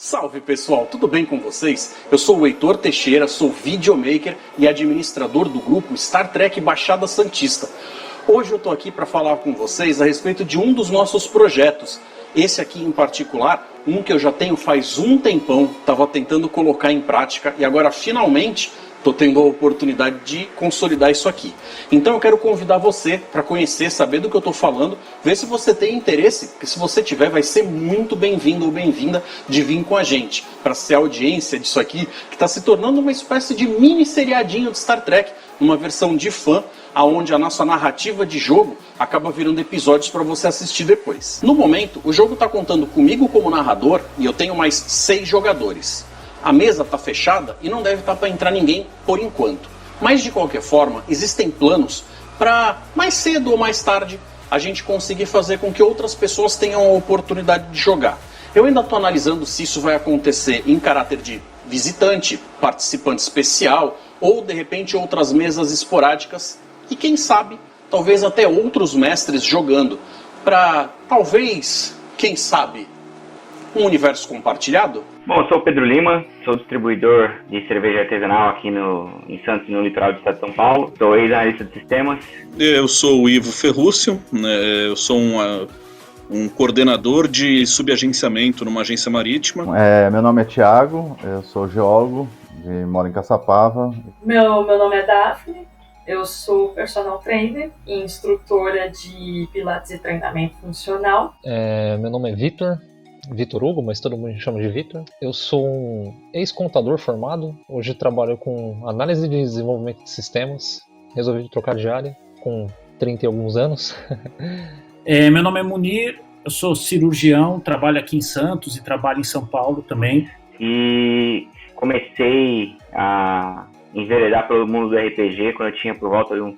Salve pessoal, tudo bem com vocês? Eu sou o Heitor Teixeira, sou videomaker e administrador do grupo Star Trek Baixada Santista. Hoje eu tô aqui para falar com vocês a respeito de um dos nossos projetos. Esse aqui em particular, um que eu já tenho faz um tempão, estava tentando colocar em prática e agora finalmente estou tendo a oportunidade de consolidar isso aqui. Então eu quero convidar você para conhecer, saber do que eu estou falando, ver se você tem interesse, porque se você tiver vai ser muito bem-vindo ou bem-vinda de vir com a gente, para ser a audiência disso aqui, que está se tornando uma espécie de mini seriadinho de Star Trek, uma versão de fã, aonde a nossa narrativa de jogo acaba virando episódios para você assistir depois. No momento, o jogo está contando comigo como narrador e eu tenho mais 6 jogadores. A mesa está fechada e não deve estar para entrar ninguém por enquanto. Mas de qualquer forma, existem planos para mais cedo ou mais tarde a gente conseguir fazer com que outras pessoas tenham a oportunidade de jogar. Eu ainda estou analisando se isso vai acontecer em caráter de visitante, participante especial ou de repente outras mesas esporádicas e quem sabe, talvez até outros mestres jogando para talvez, quem sabe, um universo compartilhado? Bom, eu sou o Pedro Lima, sou distribuidor de cerveja artesanal aqui em Santos, no litoral do estado de São Paulo. Sou ex-analista de sistemas. Eu sou o Ivo Ferrúcio, né? Eu sou um coordenador de subagenciamento numa agência marítima. Meu nome é Thiago, eu sou geólogo, moro em Caçapava. Meu nome é Daphne, eu sou personal trainer e instrutora de pilates e treinamento funcional. Meu nome é Vitor Hugo, mas todo mundo me chama de Vitor. Eu sou um ex-contador formado, hoje trabalho com análise de desenvolvimento de sistemas. Resolvi trocar de área com 30 e alguns anos. Meu nome é Munir, eu sou cirurgião, trabalho aqui em Santos e trabalho em São Paulo também. E comecei a enveredar pelo mundo do RPG quando eu tinha por volta de uns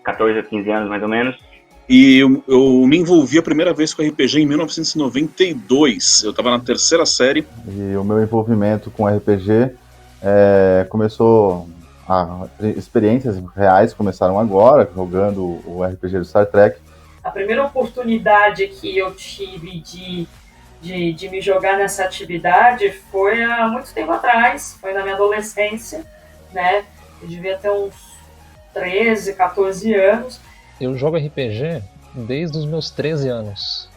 14 a 15 anos, mais ou menos. E eu me envolvi a primeira vez com RPG em 1992. Eu estava na 3ª série. E o meu envolvimento com RPG começou... experiências reais começaram agora, jogando o RPG do Star Trek. A primeira oportunidade que eu tive de me jogar nessa atividade foi há muito tempo atrás, foi na minha adolescência, né? Eu devia ter uns 13, 14 anos. Eu jogo RPG desde os meus 13 anos.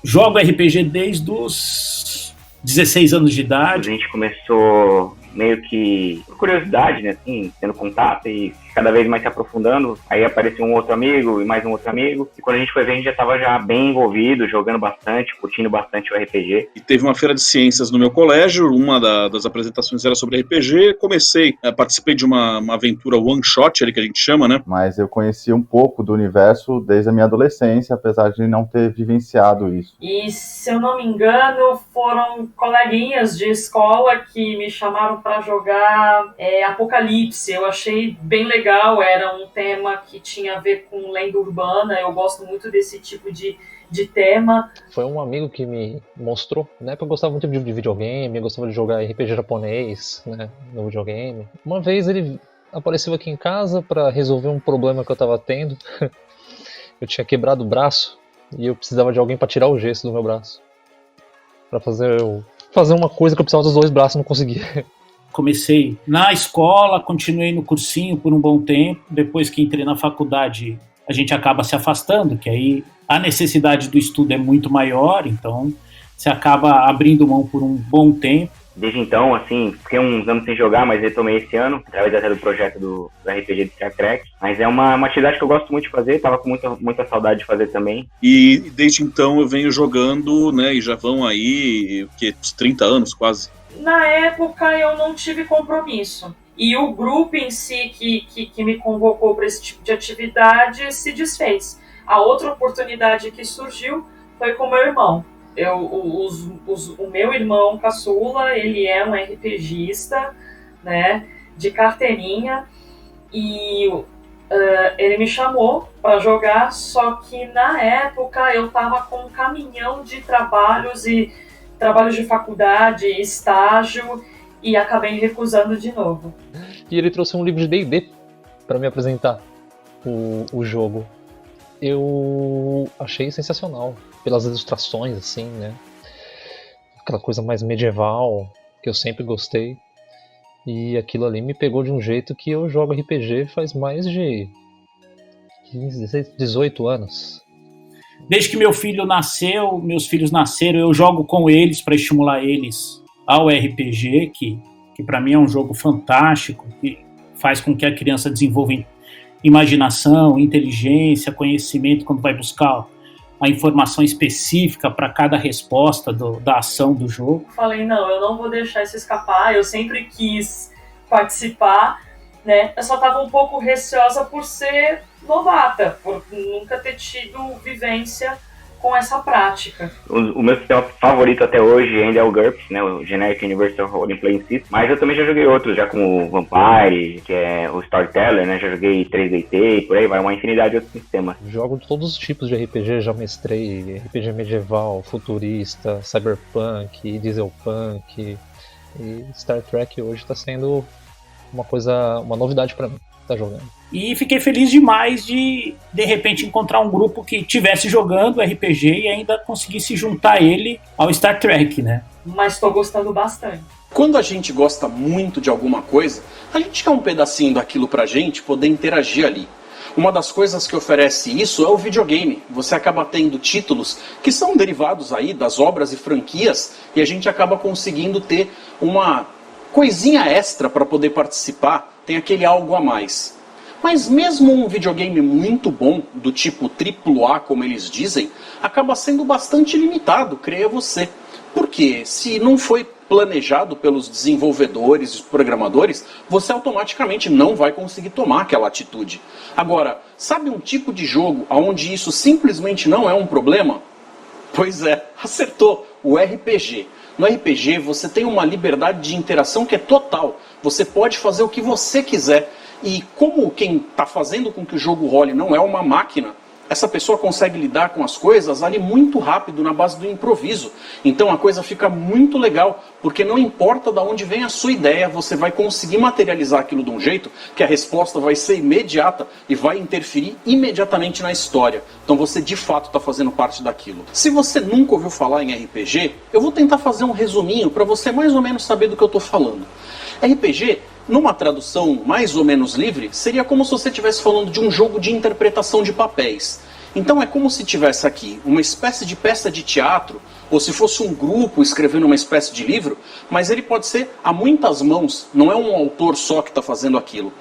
Jogo RPG desde os 16 anos de idade. A gente começou meio que por curiosidade, né, assim, tendo contato e cada vez mais se aprofundando. Aí apareceu um outro amigo e mais um outro amigo. E quando a gente foi ver, a gente já estava bem envolvido, jogando bastante, curtindo bastante o RPG. E teve uma feira de ciências no meu colégio, uma das apresentações era sobre RPG. Participei de uma aventura one shot, ali que a gente chama, né? Mas eu conheci um pouco do universo desde a minha adolescência, apesar de não ter vivenciado isso. E, se eu não me engano, foram coleguinhas de escola que me chamaram para jogar Apocalipse. Eu achei bem legal, era um tema que tinha a ver com lenda urbana, eu gosto muito desse tipo de tema. Foi um amigo que me mostrou, né, porque eu gostava muito de videogame, eu gostava de jogar RPG japonês, né, no videogame. Uma vez ele apareceu aqui em casa para resolver um problema que eu tava tendo. Eu tinha quebrado o braço e eu precisava de alguém para tirar o gesso do meu braço. Para fazer uma coisa que eu precisava dos 2 braços e não conseguia. Comecei na escola, continuei no cursinho por um bom tempo. Depois que entrei na faculdade, a gente acaba se afastando, que aí a necessidade do estudo é muito maior, então você acaba abrindo mão por um bom tempo. Desde então, assim, fiquei uns anos sem jogar, mas retomei esse ano, através até do projeto do RPG de Star Trek. Mas é uma atividade que eu gosto muito de fazer, tava com muita saudade de fazer também. E desde então eu venho jogando, né, e já vão aí, uns 30 anos quase. Na época eu não tive compromisso. E o grupo em si que me convocou para esse tipo de atividade se desfez. A outra oportunidade que surgiu foi com o meu irmão. O meu irmão caçula, ele é um RPGista, né, de carteirinha, e ele me chamou para jogar, só que na época eu estava com um caminhão de trabalhos de faculdade, estágio, e acabei recusando de novo. E ele trouxe um livro de D&D para me apresentar o jogo. Eu achei sensacional, pelas ilustrações, assim, né? aquela coisa mais medieval, que eu sempre gostei. E aquilo ali me pegou de um jeito que eu jogo RPG faz mais de 15, 16, 18 anos. Desde que meus filhos nasceram, eu jogo com eles para estimular eles ao RPG, que para mim é um jogo fantástico, que faz com que a criança desenvolva imaginação, inteligência, conhecimento quando vai buscar a informação específica para cada resposta da ação do jogo. Falei, não, eu não vou deixar isso escapar, eu sempre quis participar, né? Eu só estava um pouco receosa por ser novata, por nunca ter tido vivência com essa prática. O meu sistema favorito até hoje ainda é o GURPS, né, o Generic Universal Role Playing System, mas eu também já joguei outros, já como o Vampire, que é o Storyteller, né, já joguei 3DT e por aí vai, uma infinidade de outros sistemas. Jogo de todos os tipos de RPG, já mestrei RPG medieval, futurista, cyberpunk, dieselpunk, e Star Trek hoje está sendo uma novidade para mim, tá jogando. E fiquei feliz demais de repente, encontrar um grupo que estivesse jogando RPG e ainda conseguisse juntar ele ao Star Trek, né? Mas estou gostando bastante. Quando a gente gosta muito de alguma coisa, a gente quer um pedacinho daquilo pra gente poder interagir ali. Uma das coisas que oferece isso é o videogame. Você acaba tendo títulos que são derivados aí das obras e franquias e a gente acaba conseguindo ter uma coisinha extra para poder participar, tem aquele algo a mais. Mas mesmo um videogame muito bom, do tipo AAA, como eles dizem, acaba sendo bastante limitado, creia você. Porque se não foi planejado pelos desenvolvedores e programadores, você automaticamente não vai conseguir tomar aquela atitude. Agora, sabe um tipo de jogo onde isso simplesmente não é um problema? Pois é, acertou, o RPG. No RPG você tem uma liberdade de interação que é total. Você pode fazer o que você quiser. E como quem está fazendo com que o jogo role não é uma máquina, essa pessoa consegue lidar com as coisas ali muito rápido, na base do improviso. Então a coisa fica muito legal, porque não importa de onde vem a sua ideia, você vai conseguir materializar aquilo de um jeito que a resposta vai ser imediata e vai interferir imediatamente na história. Então você de fato está fazendo parte daquilo. Se você nunca ouviu falar em RPG, eu vou tentar fazer um resuminho para você mais ou menos saber do que eu estou falando. RPG, numa tradução mais ou menos livre, seria como se você estivesse falando de um jogo de interpretação de papéis. Então é como se tivesse aqui uma espécie de peça de teatro, ou se fosse um grupo escrevendo uma espécie de livro, mas ele pode ser a muitas mãos, não é um autor só que está fazendo aquilo.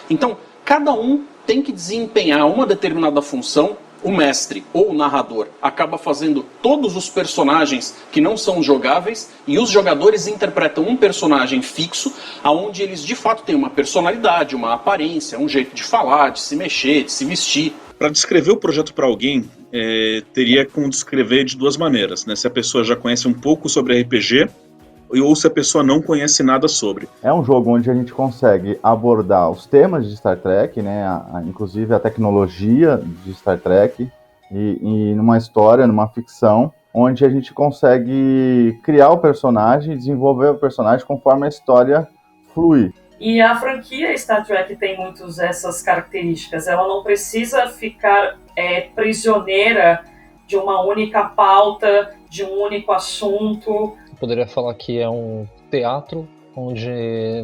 Então, cada um tem que desempenhar uma determinada função. O mestre ou o narrador acaba fazendo todos os personagens que não são jogáveis e os jogadores interpretam um personagem fixo, onde eles de fato têm uma personalidade, uma aparência, um jeito de falar, de se mexer, de se vestir. Para descrever o projeto para alguém, teria como descrever de duas maneiras, né? Se a pessoa já conhece um pouco sobre RPG ou se a pessoa não conhece nada sobre. É um jogo onde a gente consegue abordar os temas de Star Trek, né, inclusive a tecnologia de Star Trek, e numa história, numa ficção, onde a gente consegue criar o personagem e desenvolver o personagem conforme a história flui. E a franquia Star Trek tem muitas dessas características. Ela não precisa ficar prisioneira de uma única pauta, de um único assunto. Eu poderia falar que é um teatro onde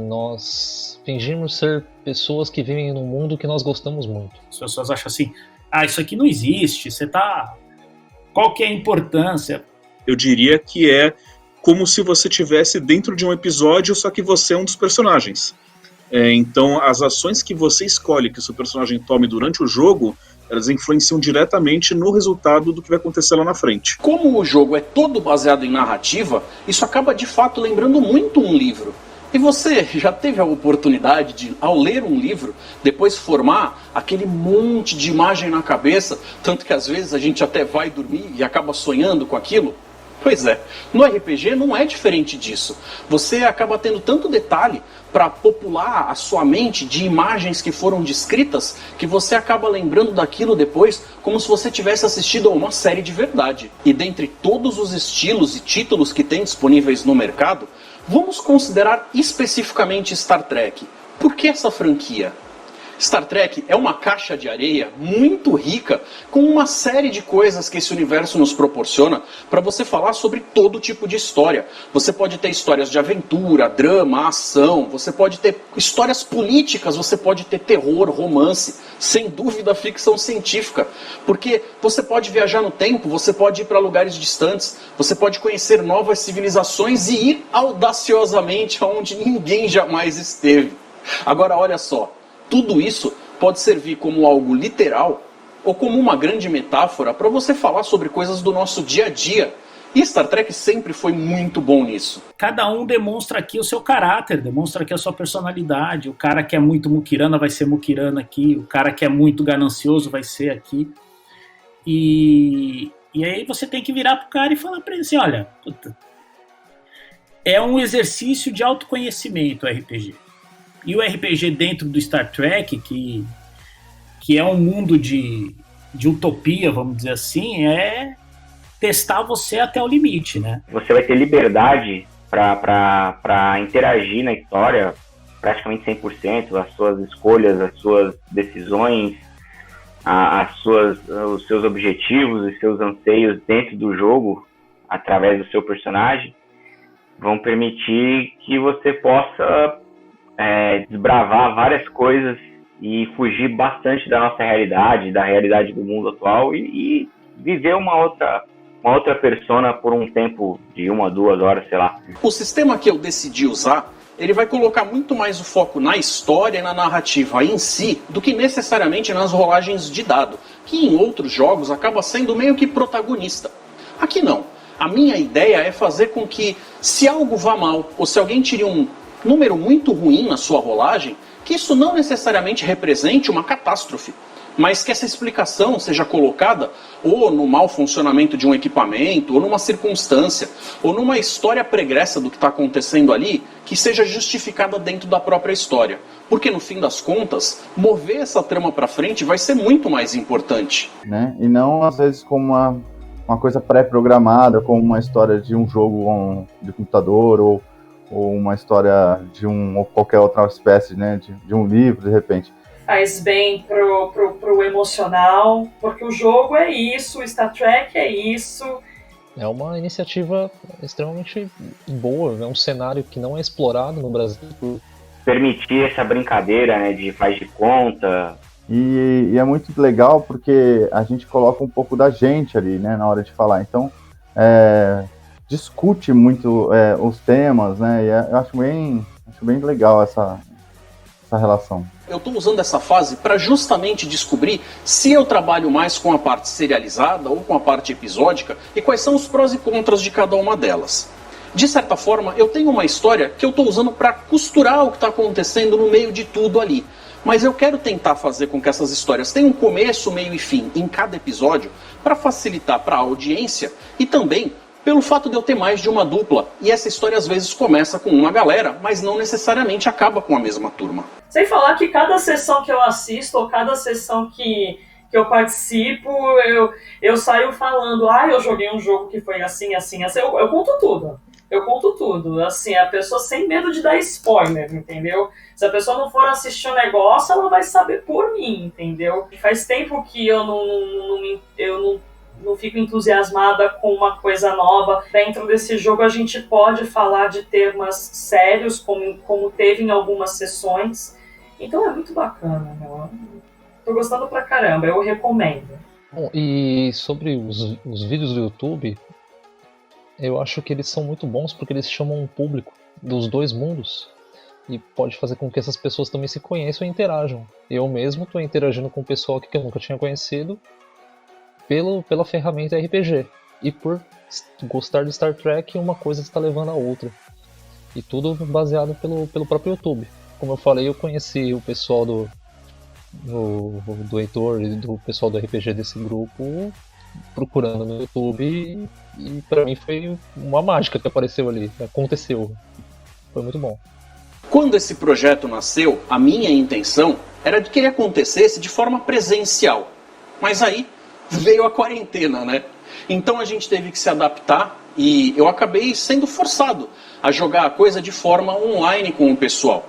nós fingimos ser pessoas que vivem num mundo que nós gostamos muito. As pessoas acham assim, isso aqui não existe, qual que é a importância? Eu diria que é como se você estivesse dentro de um episódio, só que você é um dos personagens. Então, as ações que você escolhe que o seu personagem tome durante o jogo, elas influenciam diretamente no resultado do que vai acontecer lá na frente. Como o jogo é todo baseado em narrativa, isso acaba de fato lembrando muito um livro. E você já teve a oportunidade de, ao ler um livro, depois formar aquele monte de imagem na cabeça, tanto que às vezes a gente até vai dormir e acaba sonhando com aquilo? Pois é, no RPG não é diferente disso. Você acaba tendo tanto detalhe para popular a sua mente de imagens que foram descritas, que você acaba lembrando daquilo depois como se você tivesse assistido a uma série de verdade. E dentre todos os estilos e títulos que tem disponíveis no mercado, vamos considerar especificamente Star Trek. Por que essa franquia? Star Trek é uma caixa de areia muito rica, com uma série de coisas que esse universo nos proporciona para você falar sobre todo tipo de história. Você pode ter histórias de aventura, drama, ação, você pode ter histórias políticas, você pode ter terror, romance, sem dúvida ficção científica, porque você pode viajar no tempo, você pode ir para lugares distantes, você pode conhecer novas civilizações e ir audaciosamente aonde ninguém jamais esteve. Agora olha só, tudo isso pode servir como algo literal ou como uma grande metáfora para você falar sobre coisas do nosso dia a dia. E Star Trek sempre foi muito bom nisso. Cada um demonstra aqui o seu caráter, demonstra aqui a sua personalidade. O cara que é muito muquirana vai ser muquirana aqui, o cara que é muito ganancioso vai ser aqui. E aí você tem que virar pro cara e falar para ele assim, olha, puta, é um exercício de autoconhecimento o RPG. E o RPG dentro do Star Trek, que é um mundo de utopia, vamos dizer assim, é testar você até o limite, né? Você vai ter liberdade para interagir na história praticamente 100%, as suas escolhas, as suas decisões, os seus objetivos e seus anseios dentro do jogo, através do seu personagem, vão permitir que você possa desbravar várias coisas e fugir bastante da nossa realidade, da realidade do mundo atual e viver uma outra persona por um tempo de 1 a 2 horas, sei lá. O sistema que eu decidi usar, ele vai colocar muito mais o foco na história e na narrativa em si do que necessariamente nas rolagens de dado, que em outros jogos acaba sendo meio que protagonista. Aqui não. A minha ideia é fazer com que, se algo vá mal, ou se alguém tire um número muito ruim na sua rolagem, que isso não necessariamente represente uma catástrofe, mas que essa explicação seja colocada ou no mau funcionamento de um equipamento, ou numa circunstância, ou numa história pregressa do que está acontecendo ali, que seja justificada dentro da própria história. Porque no fim das contas, mover essa trama para frente vai ser muito mais importante. Né? E não às vezes como uma coisa pré-programada, como uma história de um jogo de computador, ou uma história de ou qualquer outra espécie, né, de um livro, de repente. Faz bem pro emocional, porque o jogo é isso, o Star Trek é isso. É uma iniciativa extremamente boa, é um cenário que não é explorado no Brasil. Permitir essa brincadeira, né, de faz de conta. E é muito legal porque a gente coloca um pouco da gente ali, né, na hora de falar. Então, discute muito os temas, né? E eu acho bem legal essa relação. Eu estou usando essa fase para justamente descobrir se eu trabalho mais com a parte serializada ou com a parte episódica e quais são os prós e contras de cada uma delas. De certa forma, eu tenho uma história que eu estou usando para costurar o que está acontecendo no meio de tudo ali. Mas eu quero tentar fazer com que essas histórias tenham um começo, meio e fim em cada episódio para facilitar para a audiência e também pelo fato de eu ter mais de uma dupla, e essa história às vezes começa com uma galera, mas não necessariamente acaba com a mesma turma. Sem falar que cada sessão que eu assisto, ou cada sessão que eu participo, eu saio falando, eu joguei um jogo que foi assim, assim, assim, eu conto tudo. Eu conto tudo, assim, a pessoa sem medo de dar spoiler, entendeu? Se a pessoa não for assistir o negócio, ela vai saber por mim, entendeu? Faz tempo que eu não fico entusiasmada com uma coisa nova. Dentro desse jogo a gente pode falar de temas sérios, como teve em algumas sessões. Então é muito bacana, meu. Tô gostando pra caramba, eu recomendo. Bom, e sobre os vídeos do YouTube, eu acho que eles são muito bons porque eles chamam um público dos dois mundos e pode fazer com que essas pessoas também se conheçam e interajam. Eu mesmo tô interagindo com o pessoal que eu nunca tinha conhecido pela ferramenta RPG. E por gostar de Star Trek, uma coisa está levando a outra. E tudo baseado pelo próprio YouTube. Como eu falei, eu conheci o pessoal do Heitor e do pessoal do RPG desse grupo procurando no YouTube e pra mim foi uma mágica que apareceu ali, aconteceu. Foi muito bom. Quando esse projeto nasceu, a minha intenção era de que ele acontecesse de forma presencial. Mas aí veio a quarentena, né? Então a gente teve que se adaptar e eu acabei sendo forçado a jogar a coisa de forma online com o pessoal.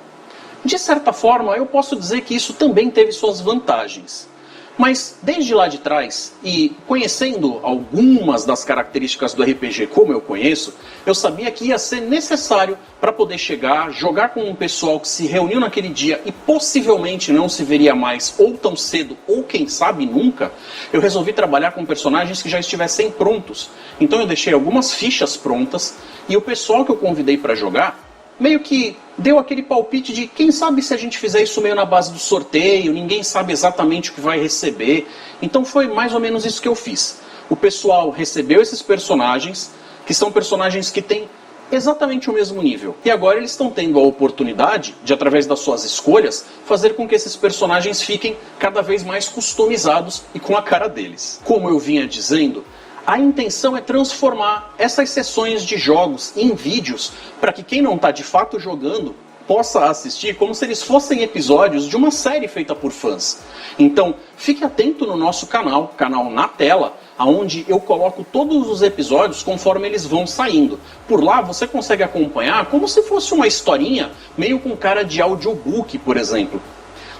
De certa forma, eu posso dizer que isso também teve suas vantagens. Mas desde lá de trás, e conhecendo algumas das características do RPG como eu conheço, eu sabia que ia ser necessário para poder chegar, jogar com um pessoal que se reuniu naquele dia e possivelmente não se veria mais ou tão cedo ou quem sabe nunca, eu resolvi trabalhar com personagens que já estivessem prontos. Então eu deixei algumas fichas prontas e o pessoal que eu convidei para jogar meio que deu aquele palpite de quem sabe se a gente fizer isso meio na base do sorteio, ninguém sabe exatamente o que vai receber. Então foi mais ou menos isso que eu fiz. O pessoal recebeu esses personagens, que são personagens que têm exatamente o mesmo nível. E agora eles estão tendo a oportunidade de, através das suas escolhas, fazer com que esses personagens fiquem cada vez mais customizados e com a cara deles. Como eu vinha dizendo, a intenção é transformar essas sessões de jogos em vídeos para que quem não está de fato jogando possa assistir como se eles fossem episódios de uma série feita por fãs. Então, fique atento no nosso canal Na Tela, onde eu coloco todos os episódios conforme eles vão saindo. Por lá você consegue acompanhar como se fosse uma historinha, meio com cara de audiobook, por exemplo.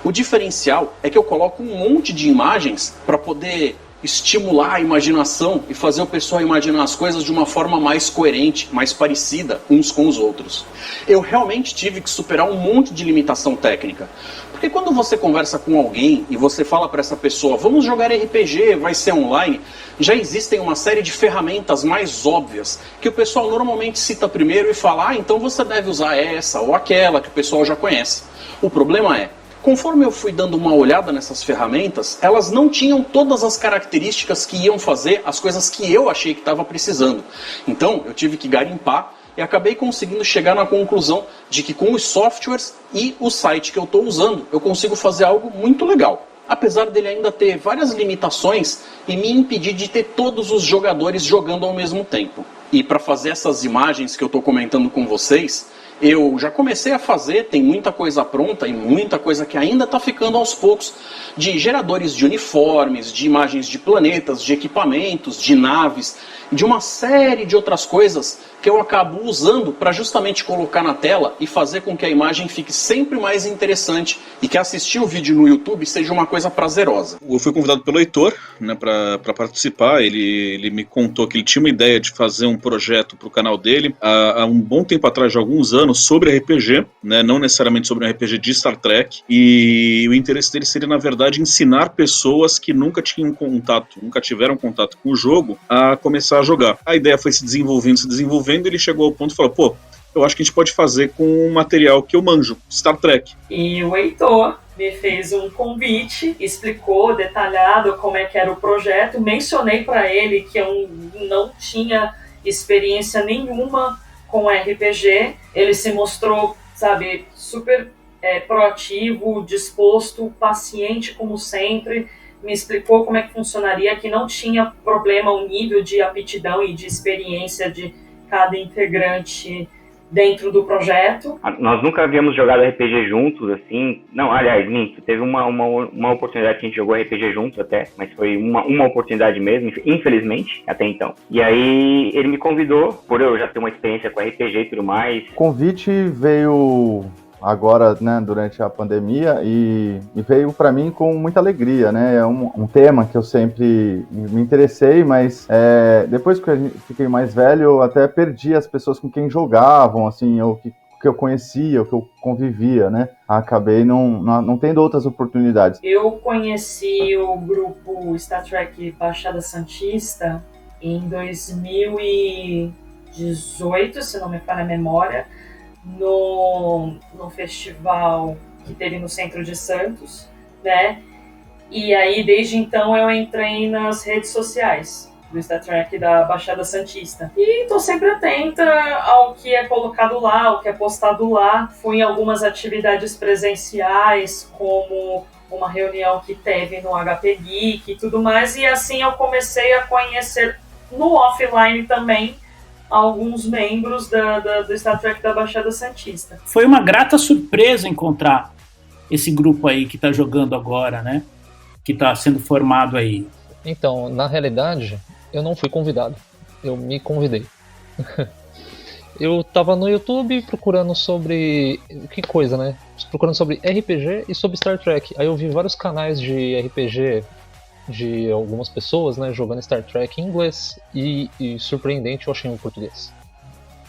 O diferencial é que eu coloco um monte de imagens para poder estimular a imaginação e fazer o pessoal imaginar as coisas de uma forma mais coerente, mais parecida uns com os outros. Eu realmente tive que superar um monte de limitação técnica. Porque quando você conversa com alguém e você fala para essa pessoa, vamos jogar RPG, vai ser online, já existem uma série de ferramentas mais óbvias que o pessoal normalmente cita primeiro e fala, então você deve usar essa ou aquela que o pessoal já conhece. O problema é, conforme eu fui dando uma olhada nessas ferramentas, elas não tinham todas as características que iam fazer as coisas que eu achei que estava precisando. Então, eu tive que garimpar e acabei conseguindo chegar na conclusão de que com os softwares e o site que eu estou usando, eu consigo fazer algo muito legal. Apesar dele ainda ter várias limitações e me impedir de ter todos os jogadores jogando ao mesmo tempo. E para fazer essas imagens que eu estou comentando com vocês, eu já comecei a fazer, tem muita coisa pronta e muita coisa que ainda está ficando aos poucos, de geradores de uniformes, de imagens de planetas, de equipamentos, de naves, de uma série de outras coisas que eu acabo usando para justamente colocar na tela e fazer com que a imagem fique sempre mais interessante e que assistir o vídeo no YouTube seja uma coisa prazerosa. Eu fui convidado pelo Heitor, né, para participar. Ele me contou que ele tinha uma ideia de fazer um projeto para o canal dele há um bom tempo atrás, de alguns anos, sobre RPG, né, não necessariamente sobre um RPG de Star Trek, e o interesse dele seria, na verdade, ensinar pessoas que nunca tiveram contato com o jogo a começar a jogar. A ideia foi se desenvolvendo, ele chegou ao ponto e falou, eu acho que a gente pode fazer com um material que eu manjo, Star Trek. E o Heitor me fez um convite, explicou detalhado como é que era o projeto, mencionei para ele que eu não tinha experiência nenhuma com RPG, ele se mostrou, sabe, super proativo, disposto, paciente como sempre, me explicou como é que funcionaria, que não tinha problema o nível de aptidão e de experiência de cada integrante dentro do projeto. Nós nunca havíamos jogado RPG juntos, assim. Não, aliás, teve uma oportunidade que a gente jogou RPG juntos até, mas foi uma oportunidade mesmo, infelizmente, até então. E aí ele me convidou, por eu já ter uma experiência com RPG e tudo mais. O convite veio agora, né, durante a pandemia e veio para mim com muita alegria, né? É um tema que eu sempre me interessei, mas depois que eu fiquei mais velho, eu até perdi as pessoas com quem jogavam, assim, ou que eu conhecia, ou que eu convivia, né? Acabei não tendo outras oportunidades. Eu conheci o grupo Star Trek Baixada Santista em 2018, se não me falha a memória, no festival que teve no centro de Santos, né? E aí, desde então, eu entrei nas redes sociais do Star Trek da Baixada Santista. E tô sempre atenta ao que é colocado lá, ao que é postado lá. Fui em algumas atividades presenciais, como uma reunião que teve no HP Geek e tudo mais, e assim eu comecei a conhecer no offline também alguns membros do Star Trek da Baixada Santista. Foi uma grata surpresa encontrar esse grupo aí que está jogando agora, né? Que está sendo formado aí. Então, na realidade, eu não fui convidado. Eu me convidei. Eu tava no YouTube procurando sobre... Que coisa, né? Procurando sobre RPG e sobre Star Trek. Aí eu vi vários canais de RPG de algumas pessoas, né, jogando Star Trek em inglês. E surpreendente, eu achei em português.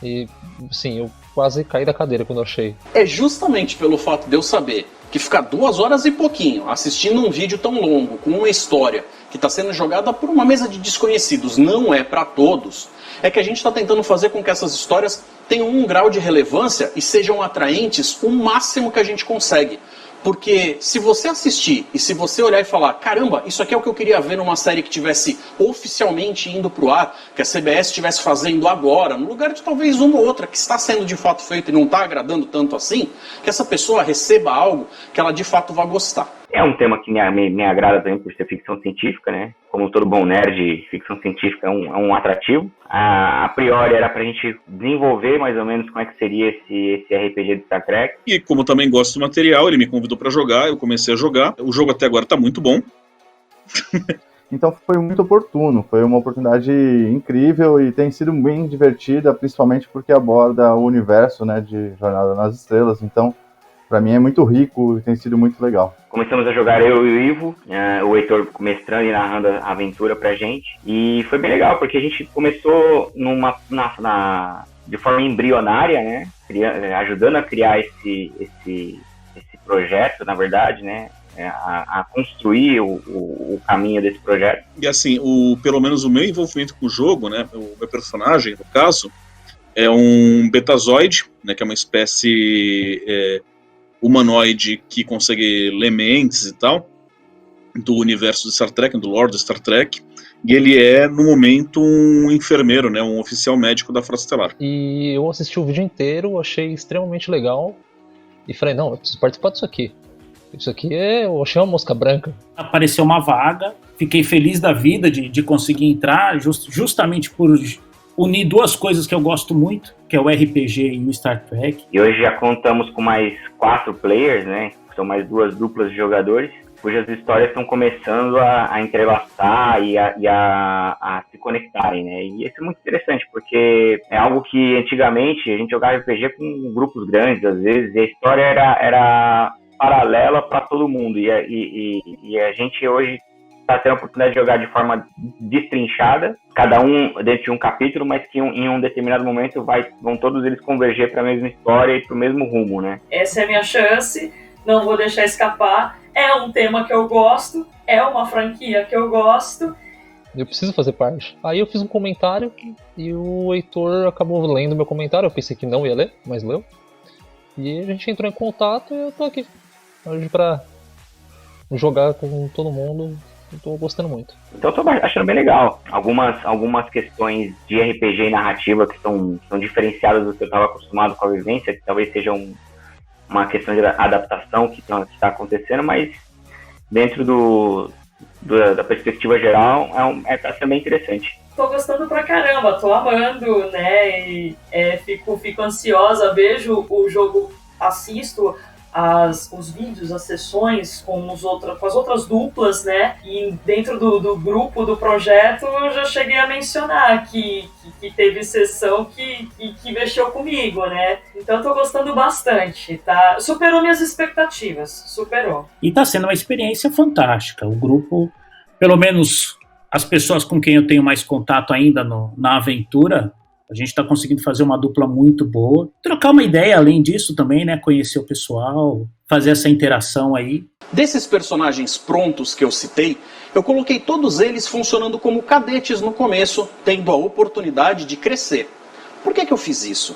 E, sim, eu quase caí da cadeira quando eu achei. É justamente pelo fato de eu saber que ficar 2 horas e pouquinho assistindo um vídeo tão longo, com uma história que está sendo jogada por uma mesa de desconhecidos, não é para todos, é que a gente está tentando fazer com que essas histórias tenham um grau de relevância e sejam atraentes o máximo que a gente consegue. Porque se você assistir e se você olhar e falar, caramba, isso aqui é o que eu queria ver numa série que tivesse oficialmente indo pro ar, que a CBS estivesse fazendo agora, no lugar de talvez uma ou outra que está sendo de fato feita e não está agradando tanto assim, que essa pessoa receba algo que ela de fato vai gostar. É um tema que me agrada também por ser ficção científica, né? Como todo bom nerd, ficção científica é um atrativo. A priori era pra gente desenvolver mais ou menos como é que seria esse RPG de Star Trek. E como também gosto do material, ele me convidou pra jogar, eu comecei a jogar. O jogo até agora tá muito bom. Então foi muito oportuno, foi uma oportunidade incrível e tem sido bem divertida, principalmente porque aborda o universo, né, de Jornada nas Estrelas. Então, pra mim é muito rico e tem sido muito legal. Começamos a jogar eu e o Ivo, o Heitor mestrando e narrando a aventura pra gente. E foi bem legal, porque a gente começou de forma embrionária, né? Ajudando a criar esse projeto, na verdade, né? A construir o caminho desse projeto. E assim, pelo menos o meu envolvimento com o jogo, né? O meu personagem, no caso, é um betazoide, né? Que é uma espécie... humanoide que consegue ler mentes e tal, do universo de Star Trek, do lore de Star Trek, e ele é, no momento, um enfermeiro, né, um oficial médico da Frota Estelar. E eu assisti o vídeo inteiro, achei extremamente legal, e falei, não, eu preciso participar disso aqui. Isso aqui eu achei uma mosca branca. Apareceu uma vaga, fiquei feliz da vida de conseguir entrar, justamente por unir 2 coisas que eu gosto muito, que é o RPG e o Star Trek. E hoje já contamos com mais 4 players, né? São mais 2 duplas de jogadores, cujas histórias estão começando a entrelaçar e a se conectarem, né? E isso é muito interessante, porque é algo que antigamente a gente jogava RPG com grupos grandes, às vezes, e a história era paralela para todo mundo. E a gente hoje está tendo a oportunidade de jogar de forma destrinchada, cada um dentro de um capítulo, mas que em um determinado momento vão todos eles converger para a mesma história e para o mesmo rumo, né? Essa é a minha chance, não vou deixar escapar. É um tema que eu gosto, é uma franquia que eu gosto. Eu preciso fazer parte. Aí eu fiz um comentário e o Heitor acabou lendo meu comentário. Eu pensei que não ia ler, mas leu. E a gente entrou em contato e eu tô aqui hoje pra jogar com todo mundo. Eu tô gostando muito. Então eu tô achando bem legal. Algumas questões de RPG e narrativa que são diferenciadas do que eu estava acostumado com a vivência, que talvez seja uma questão de adaptação que está acontecendo, mas dentro da perspectiva geral tá sendo bem interessante. Tô gostando pra caramba, tô amando, né? E fico ansiosa, vejo o jogo, assisto os vídeos, as sessões com as outras duplas, né? E dentro do grupo do projeto eu já cheguei a mencionar que teve sessão que mexeu comigo, né? Então eu tô gostando bastante, tá? Superou minhas expectativas, superou. E tá sendo uma experiência fantástica. O grupo, pelo menos as pessoas com quem eu tenho mais contato ainda na aventura, a gente está conseguindo fazer uma dupla muito boa. Trocar uma ideia, além disso também, né? Conhecer o pessoal, fazer essa interação aí. Desses personagens prontos que eu citei, eu coloquei todos eles funcionando como cadetes no começo, tendo a oportunidade de crescer. Por que eu fiz isso?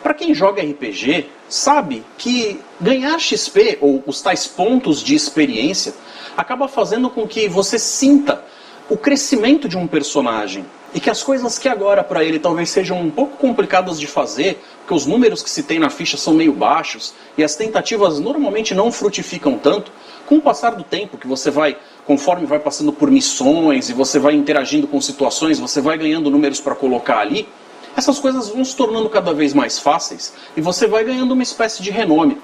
Para quem joga RPG, sabe que ganhar XP, ou os tais pontos de experiência, acaba fazendo com que você sinta o crescimento de um personagem. E que as coisas que agora para ele talvez sejam um pouco complicadas de fazer, porque os números que se tem na ficha são meio baixos, e as tentativas normalmente não frutificam tanto, com o passar do tempo, que você vai, conforme vai passando por missões, e você vai interagindo com situações, você vai ganhando números para colocar ali, essas coisas vão se tornando cada vez mais fáceis, e você vai ganhando uma espécie de renome.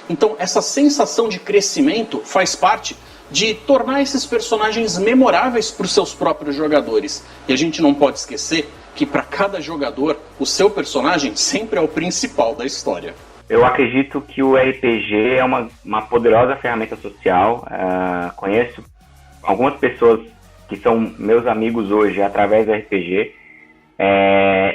Então essa sensação de crescimento faz parte de tornar esses personagens memoráveis para os seus próprios jogadores. E a gente não pode esquecer que para cada jogador, o seu personagem sempre é o principal da história. Eu acredito que o RPG é uma poderosa ferramenta social. Conheço algumas pessoas que são meus amigos hoje através do RPG,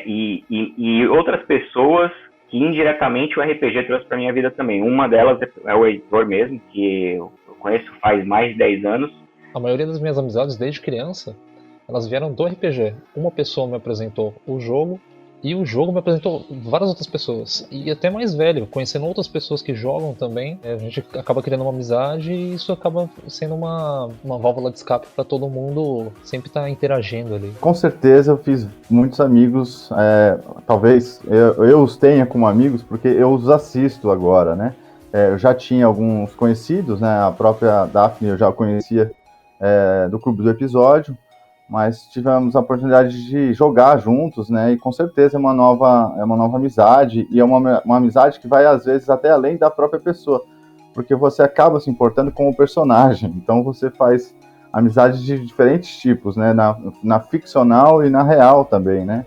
e outras pessoas que indiretamente o RPG trouxe para minha vida também. Uma delas é o Heitor mesmo, que eu conheço faz mais de 10 anos. A maioria das minhas amizades desde criança, elas vieram do RPG. Uma pessoa me apresentou o jogo, e o jogo me apresentou várias outras pessoas. E até mais velho, conhecendo outras pessoas que jogam também, a gente acaba criando uma amizade e isso acaba sendo uma válvula de escape para todo mundo sempre estar interagindo ali. Com certeza eu fiz muitos amigos, talvez eu os tenha como amigos porque eu os assisto agora, né? Eu já tinha alguns conhecidos, né? A própria Daphne eu já conhecia do Clube do Episódio, mas tivemos a oportunidade de jogar juntos, né? E com certeza é uma nova amizade, e é uma amizade que vai, às vezes, até além da própria pessoa, porque você acaba se importando com o personagem, então você faz amizades de diferentes tipos, né? Na ficcional e na real também, né?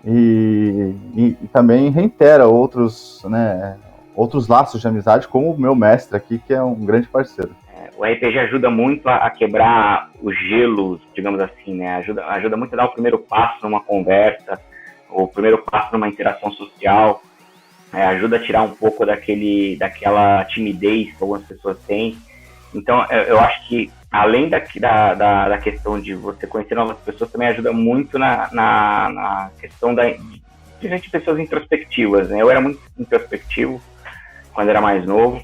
E também reitera outros laços de amizade, como o meu mestre aqui, que é um grande parceiro. O RPG ajuda muito a quebrar os gelos, digamos assim, né? Ajuda muito a dar o primeiro passo numa conversa, o primeiro passo numa interação social, ajuda a tirar um pouco daquela timidez que algumas pessoas têm. Então, eu acho que, além da questão de você conhecer novas pessoas, também ajuda muito na questão de pessoas introspectivas, né? Eu era muito introspectivo quando era mais novo,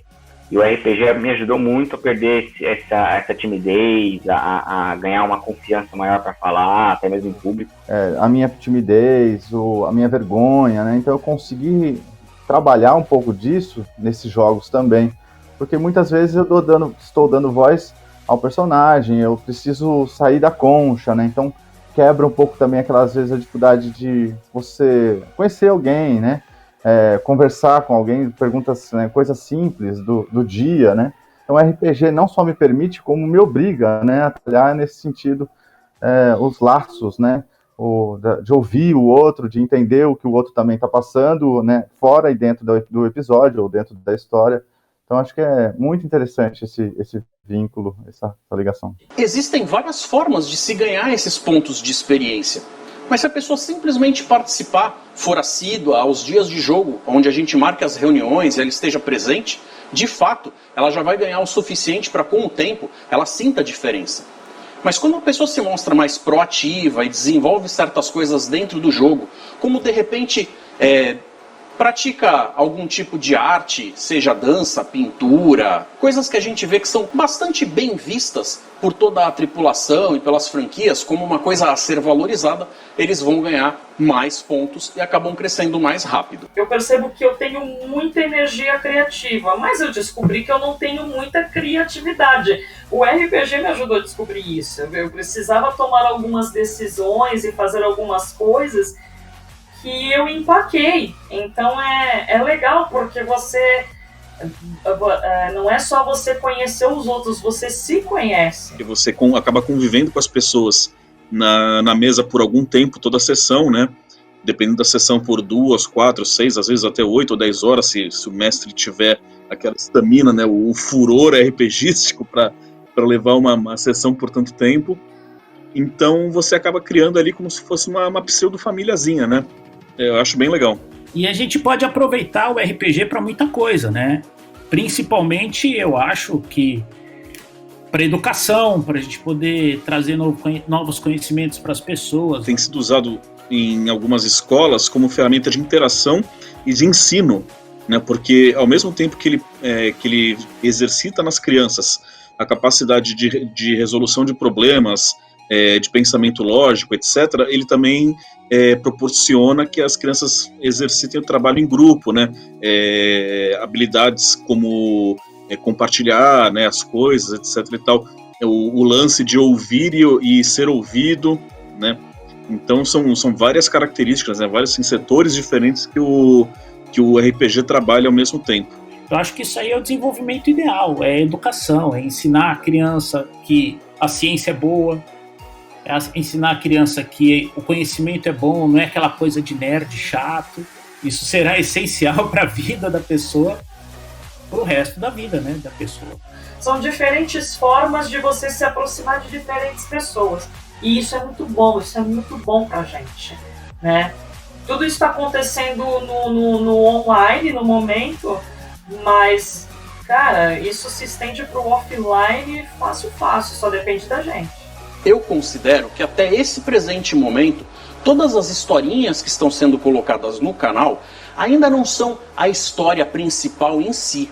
e o RPG me ajudou muito a perder essa timidez, a ganhar uma confiança maior para falar, até mesmo em público. A minha timidez, a minha vergonha, né? Então eu consegui trabalhar um pouco disso nesses jogos também. Porque muitas vezes eu estou dando voz ao personagem, eu preciso sair da concha, né? Então quebra um pouco também às vezes a dificuldade de você conhecer alguém, né? Conversar com alguém, perguntas, né, coisas simples do dia, né? Então o RPG não só me permite, como me obriga, né, a trabalhar nesse sentido, os laços, né, de ouvir o outro, de entender o que o outro também está passando, né, fora e dentro do episódio ou dentro da história. Então acho que é muito interessante esse vínculo, essa ligação. Existem várias formas de se ganhar esses pontos de experiência. Mas se a pessoa simplesmente participar, for assídua aos dias de jogo, onde a gente marca as reuniões e ela esteja presente, de fato, ela já vai ganhar o suficiente para, com o tempo, ela sinta a diferença. Mas quando a pessoa se mostra mais proativa e desenvolve certas coisas dentro do jogo, como de repente pratica algum tipo de arte, seja dança, pintura, coisas que a gente vê que são bastante bem vistas por toda a tripulação e pelas franquias como uma coisa a ser valorizada, eles vão ganhar mais pontos e acabam crescendo mais rápido. Eu percebo que eu tenho muita energia criativa, mas eu descobri que eu não tenho muita criatividade. O RPG me ajudou a descobrir isso. Eu precisava tomar algumas decisões e fazer algumas coisas que eu empaquei. Então é legal, porque você não é só você conhecer os outros, você se conhece. E você acaba convivendo com as pessoas na mesa por algum tempo, toda a sessão, né? Dependendo da sessão, por 2, 4, 6, às vezes até 8 ou 10 horas, se o mestre tiver aquela estamina, né, o furor RPGístico para levar uma sessão por tanto tempo. Então você acaba criando ali como se fosse uma pseudo-famíliazinha, né? Eu acho bem legal. E a gente pode aproveitar o RPG para muita coisa, né? Principalmente, eu acho que para educação, para a gente poder trazer novos conhecimentos para as pessoas. Tem sido usado em algumas escolas como ferramenta de interação e de ensino, né? Porque ao mesmo tempo que ele exercita nas crianças a capacidade de resolução de problemas, de pensamento lógico, etc., ele também proporciona que as crianças exercitem o trabalho em grupo, né? Habilidades como compartilhar, né, as coisas, etc. e tal. O lance de ouvir e ser ouvido, né? Então são várias características, né, vários setores diferentes que o RPG trabalha ao mesmo tempo. Eu acho que isso aí é o desenvolvimento ideal, é educação, é ensinar a criança que a ciência é boa, é ensinar a criança que o conhecimento é bom, não é aquela coisa de nerd chato. Isso será essencial para a vida da pessoa, para o resto da vida, né, da pessoa. São diferentes formas de você se aproximar de diferentes pessoas. E isso é muito bom pra gente, né? Tudo isso está acontecendo no online, no momento, mas, cara, isso se estende para o offline fácil, só depende da gente. Eu considero que até esse presente momento, todas as historinhas que estão sendo colocadas no canal ainda não são a história principal em si.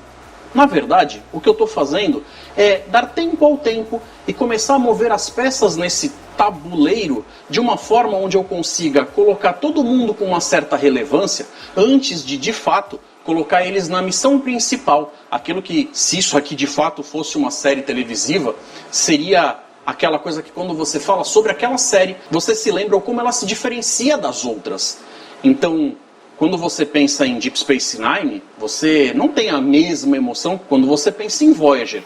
Na verdade, o que eu estou fazendo é dar tempo ao tempo e começar a mover as peças nesse tabuleiro de uma forma onde eu consiga colocar todo mundo com uma certa relevância antes de fato, colocar eles na missão principal. Aquilo que, se isso aqui de fato fosse uma série televisiva, seria aquela coisa que quando você fala sobre aquela série, você se lembra como ela se diferencia das outras. Então, quando você pensa em Deep Space Nine, você não tem a mesma emoção quando você pensa em Voyager.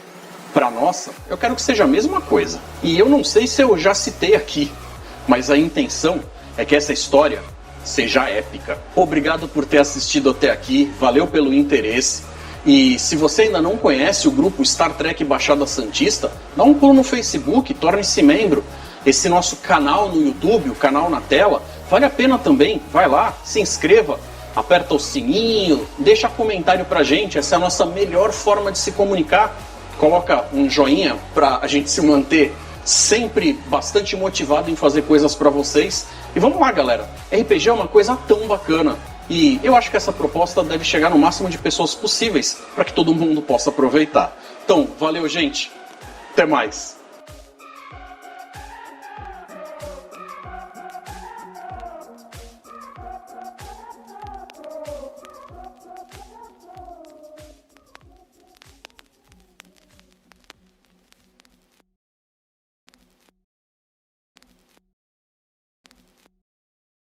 Para nossa, eu quero que seja a mesma coisa. E eu não sei se eu já citei aqui, mas a intenção é que essa história seja épica. Obrigado por ter assistido até aqui, valeu pelo interesse. E se você ainda não conhece o grupo Star Trek Baixada Santista, dá um pulo no Facebook, torne-se membro. Esse nosso canal no YouTube, o canal na tela, vale a pena também. Vai lá, se inscreva, aperta o sininho, deixa comentário pra gente, essa é a nossa melhor forma de se comunicar. Coloca um joinha pra a gente se manter sempre bastante motivado em fazer coisas pra vocês. E vamos lá, galera, RPG é uma coisa tão bacana. E eu acho que essa proposta deve chegar no máximo de pessoas possíveis para que todo mundo possa aproveitar. Então, valeu, gente. Até mais.